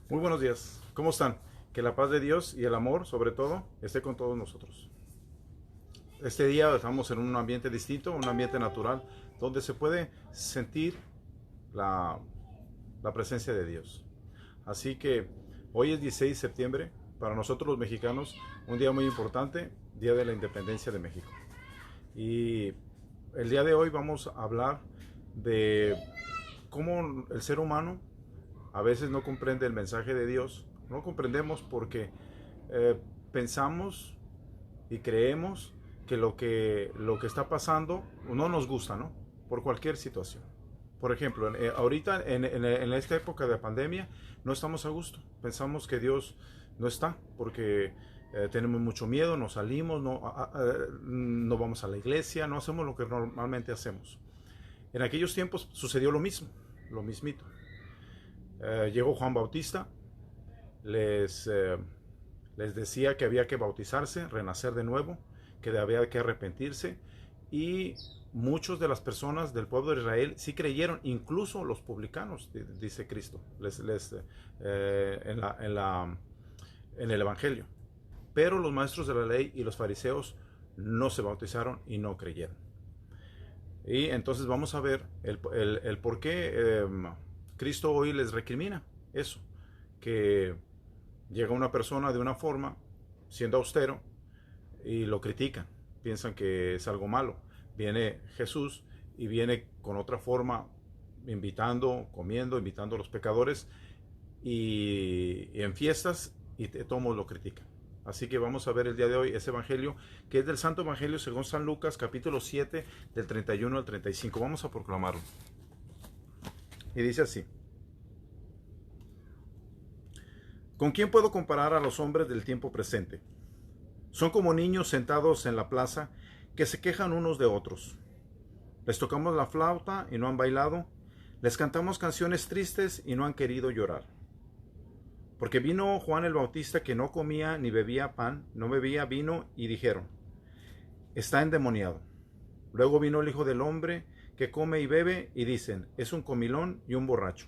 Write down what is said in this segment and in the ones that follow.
Muy buenos días, ¿cómo están? Que la paz de Dios y el amor, sobre todo, esté con todos nosotros. Este día estamos en un ambiente distinto, un ambiente natural, donde se puede sentir la, la presencia de Dios. Así que hoy es 16 de septiembre, para nosotros los mexicanos, un día muy importante, Día de la Independencia de México. Y el día de hoy vamos a hablar de cómo el ser humano a veces no comprende el mensaje de Dios. No comprendemos porque eh, pensamos y creemos que lo que está pasando no nos gusta, ¿no? Por cualquier situación. Por ejemplo, ahorita en esta época de pandemia no estamos a gusto. Pensamos que Dios no está porque tenemos mucho miedo, no salimos, no vamos a la iglesia, no hacemos lo que normalmente hacemos. En aquellos tiempos sucedió lo mismo, lo mismito. Llegó Juan Bautista, les, eh, les decía que había que bautizarse, renacer de nuevo, que había que arrepentirse, y muchas de las personas del pueblo de Israel sí creyeron, incluso los publicanos, dice Cristo, en el Evangelio. Pero los maestros de la ley y los fariseos no se bautizaron y no creyeron. Y entonces vamos a ver el por qué Cristo hoy les recrimina eso, que llega una persona de una forma, siendo austero, y lo critican, piensan que es algo malo. Viene Jesús y viene con otra forma, invitando, comiendo, invitando a los pecadores, y en fiestas, y todos lo critican. Así que vamos a ver el día de hoy ese evangelio, que es del Santo Evangelio según San Lucas, capítulo 7, del 31 al 35. Vamos a proclamarlo. Y dice así: ¿Con quién puedo comparar a los hombres del tiempo presente? Son como niños sentados en la plaza que se quejan unos de otros. Les tocamos la flauta y no han bailado. Les cantamos canciones tristes y no han querido llorar. Porque vino Juan el Bautista, que no comía ni bebía pan, no bebía vino, y dijeron: está endemoniado. Luego vino el Hijo del Hombre, que come y bebe, y dicen: es un comilón y un borracho,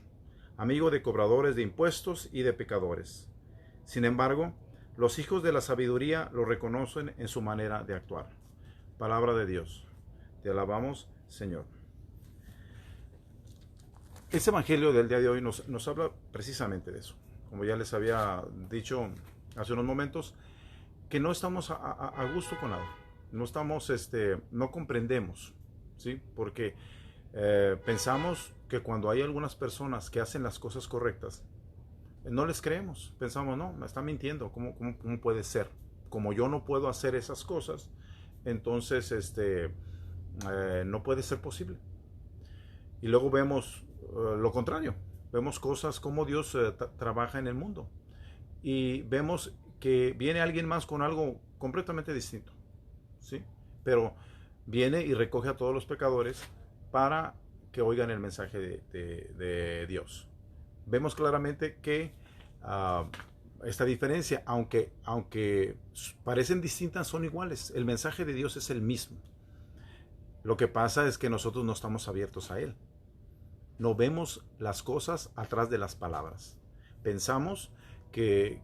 amigo de cobradores de impuestos y de pecadores. Sin embargo, los hijos de la sabiduría lo reconocen en su manera de actuar. Palabra de Dios. Te alabamos, Señor. Este evangelio del día de hoy nos habla precisamente de eso. Como ya les había dicho hace unos momentos, que no estamos a gusto con nada. No estamos, no comprendemos, ¿sí? Porque pensamos que cuando hay algunas personas que hacen las cosas correctas, no les creemos. Pensamos, no, me está mintiendo. ¿Cómo puede ser? Como yo no puedo hacer esas cosas, entonces no puede ser posible. Y luego vemos lo contrario. Vemos cosas como Dios trabaja en el mundo. Y vemos que viene alguien más con algo completamente distinto, ¿sí? Pero viene y recoge a todos los pecadores para que oigan el mensaje de Dios. Vemos claramente que esta diferencia, aunque parecen distintas, son iguales. El mensaje de Dios es el mismo. Lo que pasa es que nosotros no estamos abiertos a Él. No vemos las cosas atrás de las palabras. Pensamos que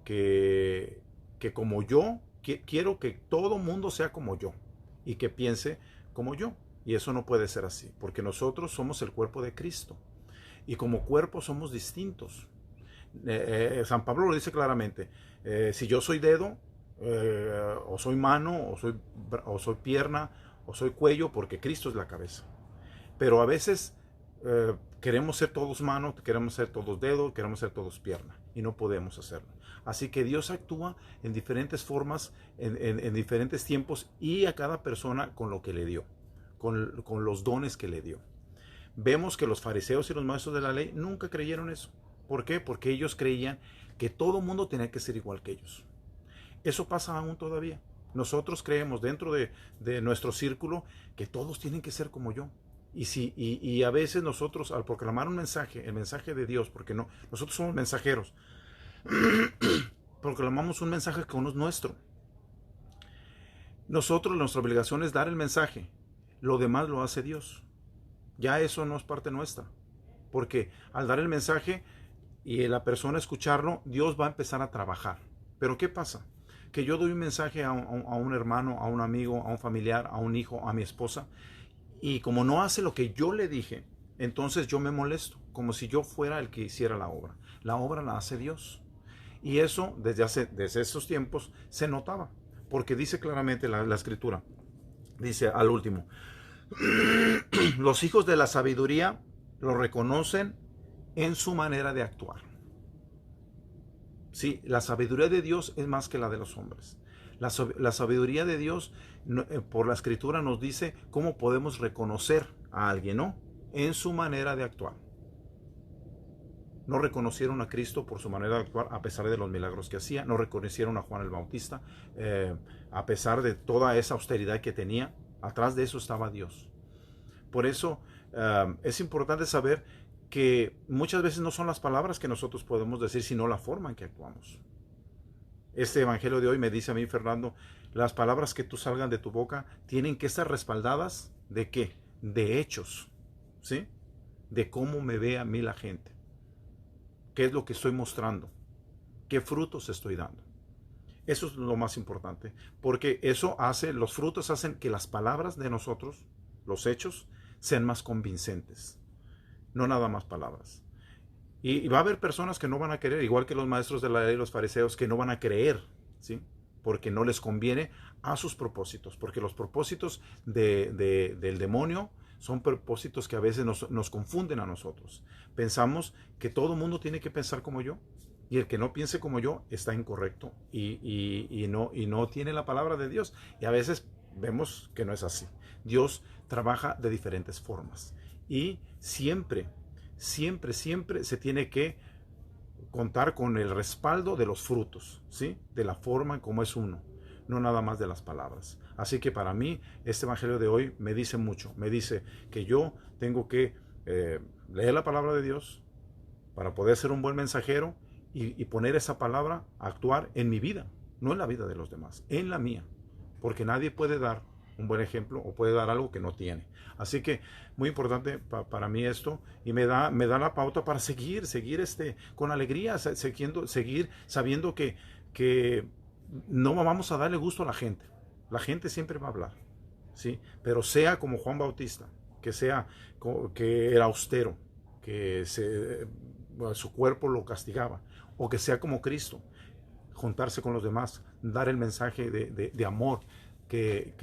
como yo, quiero que todo mundo sea como yo y que piense como yo. Y eso no puede ser así, porque nosotros somos el cuerpo de Cristo. Y como cuerpo somos distintos. San Pablo lo dice claramente. Si yo soy dedo, o soy mano, o soy pierna, o soy cuello, porque Cristo es la cabeza. Pero a veces queremos ser todos manos, queremos ser todos dedos, queremos ser todos pierna, y no podemos hacerlo. Así que Dios actúa en diferentes formas, en diferentes tiempos, y a cada persona con lo que le dio, con los dones que le dio. Vemos que los fariseos y los maestros de la ley nunca creyeron eso. ¿Por qué? Porque ellos creían que todo mundo tenía que ser igual que ellos. Eso pasa aún todavía. Nosotros creemos dentro de nuestro círculo que todos tienen que ser como yo. Y a veces nosotros, al proclamar un mensaje, el mensaje de Dios, porque no, nosotros somos mensajeros, proclamamos un mensaje que no es nuestro. Nosotros, nuestra obligación es dar el mensaje. Lo demás lo hace Dios. Ya eso no es parte nuestra. Porque al dar el mensaje, y la persona escucharlo, Dios va a empezar a trabajar. Pero ¿qué pasa? Que yo doy un mensaje a un hermano, a un amigo, a un familiar, a un hijo, a mi esposa, y como no hace lo que yo le dije, entonces yo me molesto, como si yo fuera el que hiciera la obra. La obra la hace Dios. Y eso desde esos tiempos se notaba, porque dice claramente la escritura, dice al último, los hijos de la sabiduría lo reconocen en su manera de actuar. Sí, la sabiduría de Dios es más que la de los hombres. La sabiduría de Dios, por la escritura, nos dice cómo podemos reconocer a alguien, ¿no? En su manera de actuar. No reconocieron a Cristo por su manera de actuar a pesar de los milagros que hacía. No reconocieron a Juan el Bautista a pesar de toda esa austeridad que tenía. Atrás de eso estaba Dios. Por eso es importante saber que muchas veces no son las palabras que nosotros podemos decir, sino la forma en que actuamos. Este evangelio de hoy me dice a mí, Fernando, las palabras que tú salgan de tu boca tienen que estar respaldadas ¿de qué? De hechos, ¿sí? De cómo me ve a mí la gente. ¿Qué es lo que estoy mostrando? ¿Qué frutos estoy dando? Eso es lo más importante, porque los frutos hacen que las palabras de nosotros, los hechos, sean más convincentes. No nada más palabras. Y va a haber personas que no van a querer, igual que los maestros de la ley y los fariseos, que no van a creer, ¿sí? Porque no les conviene a sus propósitos, porque los propósitos del demonio son propósitos que a veces nos confunden a nosotros. Pensamos que todo el mundo tiene que pensar como yo, y el que no piense como yo está incorrecto y no tiene la palabra de Dios. Y a veces vemos que no es así. Dios trabaja de diferentes formas. Y siempre se tiene que contar con el respaldo de los frutos, ¿sí? De la forma en cómo es uno, no nada más de las palabras. Así que para mí, este evangelio de hoy me dice mucho. Me dice que yo tengo que leer la palabra de Dios para poder ser un buen mensajero y poner esa palabra a actuar en mi vida, no en la vida de los demás, en la mía. Porque nadie puede dar un buen ejemplo o puede dar algo que no tiene. Así que muy importante para mí esto, y me da la pauta para seguir con alegría, seguir sabiendo que no vamos a darle gusto a la gente. La gente siempre va a hablar, ¿sí? Pero sea como Juan Bautista, que era austero, que su cuerpo lo castigaba, o que sea como Cristo, juntarse con los demás, dar el mensaje de amor que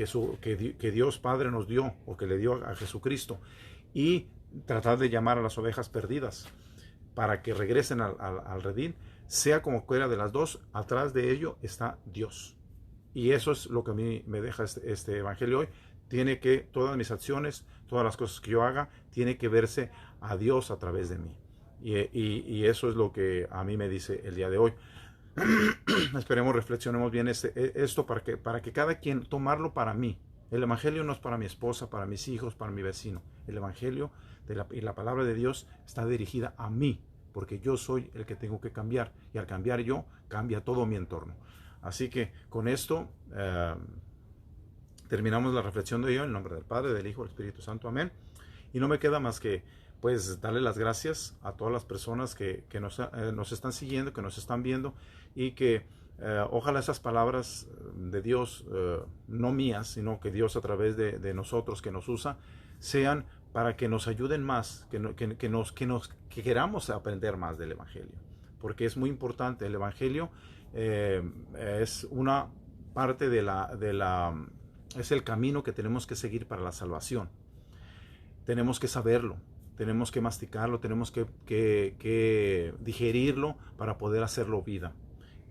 Dios Padre nos dio, o que le dio a Jesucristo, y tratar de llamar a las ovejas perdidas para que regresen al redil. Sea como quiera de las dos, atrás de ello está Dios. Y eso es lo que a mí me deja este evangelio hoy. Todas mis acciones, todas las cosas que yo haga, tiene que verse a Dios a través de mí. Y eso es lo que a mí me dice el día de hoy. Esperemos, reflexionemos bien esto para que cada quien tomarlo para mí. El evangelio no es para mi esposa, para mis hijos, para mi vecino. El evangelio y la palabra de Dios está dirigida a mí, porque yo soy el que tengo que cambiar, y al cambiar yo, cambia todo mi entorno. Así que con esto terminamos la reflexión de hoy en el nombre del Padre, del Hijo y del Espíritu Santo. Amén. Y no me queda más que pues darle las gracias a todas las personas que nos están siguiendo, que nos están viendo, y que ojalá esas palabras de Dios, no mías, sino que Dios a través de nosotros, que nos usa, sean para que nos ayuden más, que queramos aprender más del Evangelio, porque es muy importante. El Evangelio es una parte es el camino que tenemos que seguir para la salvación. Tenemos que saberlo, tenemos que masticarlo, tenemos que digerirlo para poder hacerlo vida.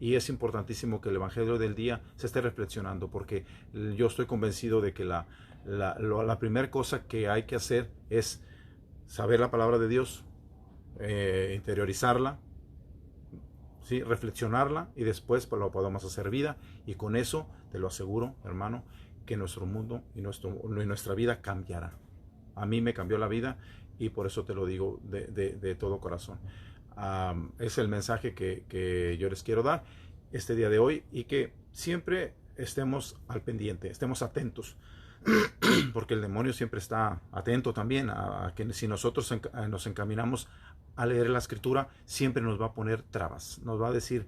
Y es importantísimo que el evangelio del día se esté reflexionando, porque yo estoy convencido de que la primera cosa que hay que hacer es saber la palabra de Dios, interiorizarla, ¿sí? Reflexionarla, y después pues, lo podemos hacer vida. Y con eso te lo aseguro, hermano, que nuestro mundo y nuestra vida cambiará. A mí me cambió la vida, y por eso te lo digo de todo corazón. Es el mensaje que yo les quiero dar este día de hoy, y que siempre estemos al pendiente, estemos atentos, porque el demonio siempre está atento también a que si nosotros nos encaminamos al leer la escritura siempre nos va a poner trabas. Nos va a decir,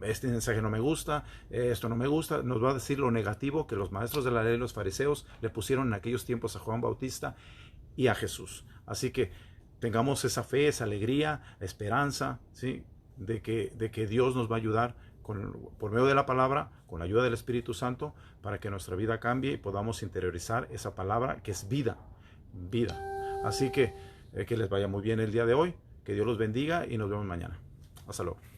este mensaje no me gusta, esto no me gusta. Nos va a decir lo negativo que los maestros de la ley, los fariseos, le pusieron en aquellos tiempos a Juan Bautista y a Jesús. Así que tengamos esa fe, esa alegría, esperanza, ¿sí? de que Dios nos va a ayudar por medio de la palabra, con la ayuda del Espíritu Santo, para que nuestra vida cambie y podamos interiorizar esa palabra que es vida, vida. Así que les vaya muy bien el día de hoy, que Dios los bendiga y nos vemos mañana. Hasta luego.